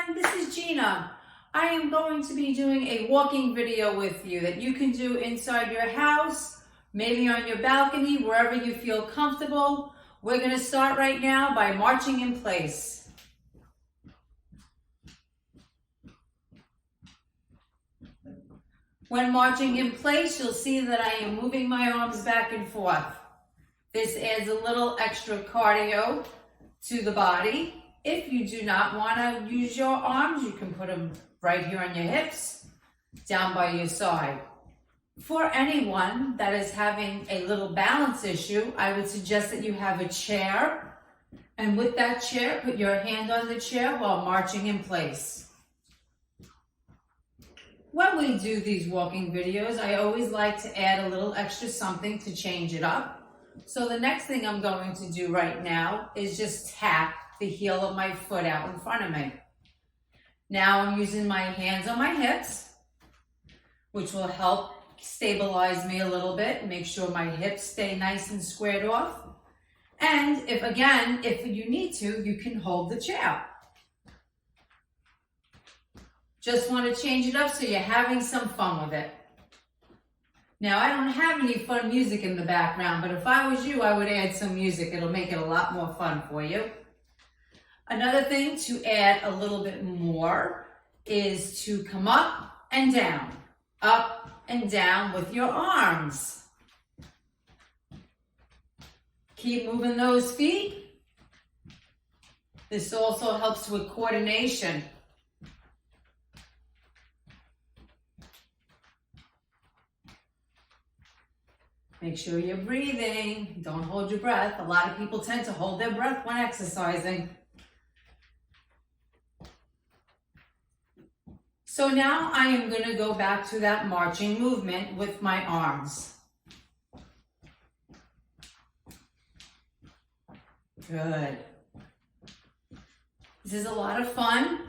everyone, this is Gina. I am going to be doing a walking video with you that you can do inside your house, maybe on your balcony, wherever you feel comfortable. We're going to start right now by marching in place. When marching in place, you'll see that I am moving my arms back and forth. This adds a little extra cardio to the body. If you do not want to use your arms, you can put them right here on your hips, down by your side. For anyone that is having a little balance issue, I would suggest that you have a chair, and with that chair, put your hand on the chair while marching in place. When we do these walking videos, I always like to add a little extra something to change it up. So the next thing I'm going to do right now is just tap the heel of my foot out in front of me. Now I'm using my hands on my hips, which will help stabilize me a little bit, make sure my hips stay nice and squared off. And if you need to, you can hold the chair. Just want to change it up so you're having some fun with it. Now, I don't have any fun music in the background, but if I was you, I would add some music. It'll make it a lot more fun for you. Another thing to add a little bit more is to come up and down with your arms. Keep moving those feet. This also helps with coordination. Make sure you're breathing. Don't hold your breath. A lot of people tend to hold their breath when exercising. So now I am going to go back to that marching movement with my arms. Good. This is a lot of fun.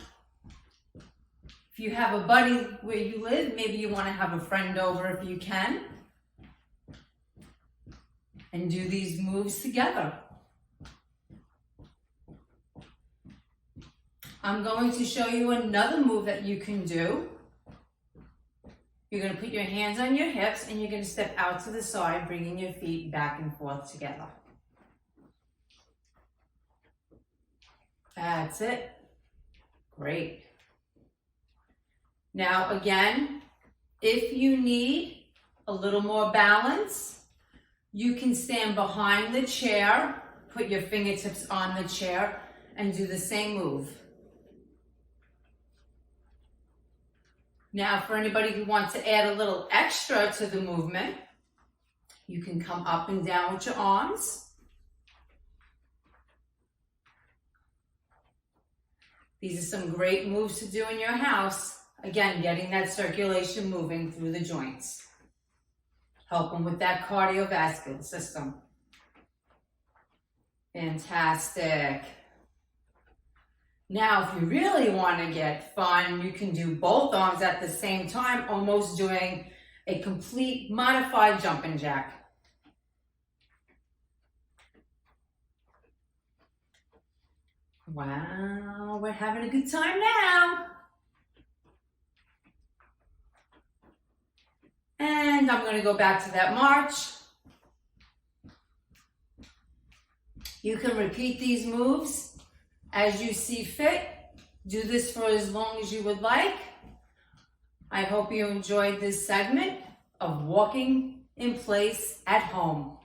If you have a buddy where you live, maybe you want to have a friend over if you can. And do these moves together. I'm going to show you another move that you can do. You're going to put your hands on your hips and you're going to step out to the side, bringing your feet back and forth together. That's it. Great. Now again, if you need a little more balance, you can stand behind the chair, put your fingertips on the chair, and do the same move. Now, for anybody who wants to add a little extra to the movement, you can come up and down with your arms. These are some great moves to do in your house. Again, getting that circulation moving through the joints. Helping with that cardiovascular system. Fantastic. Now, if you really want to get fun, you can do both arms at the same time, almost doing a complete modified jumping jack. Wow, we're having a good time now. And I'm going to go back to that march. You can repeat these moves as you see fit. Do this for as long as you would like. I hope you enjoyed this segment of walking in place at home.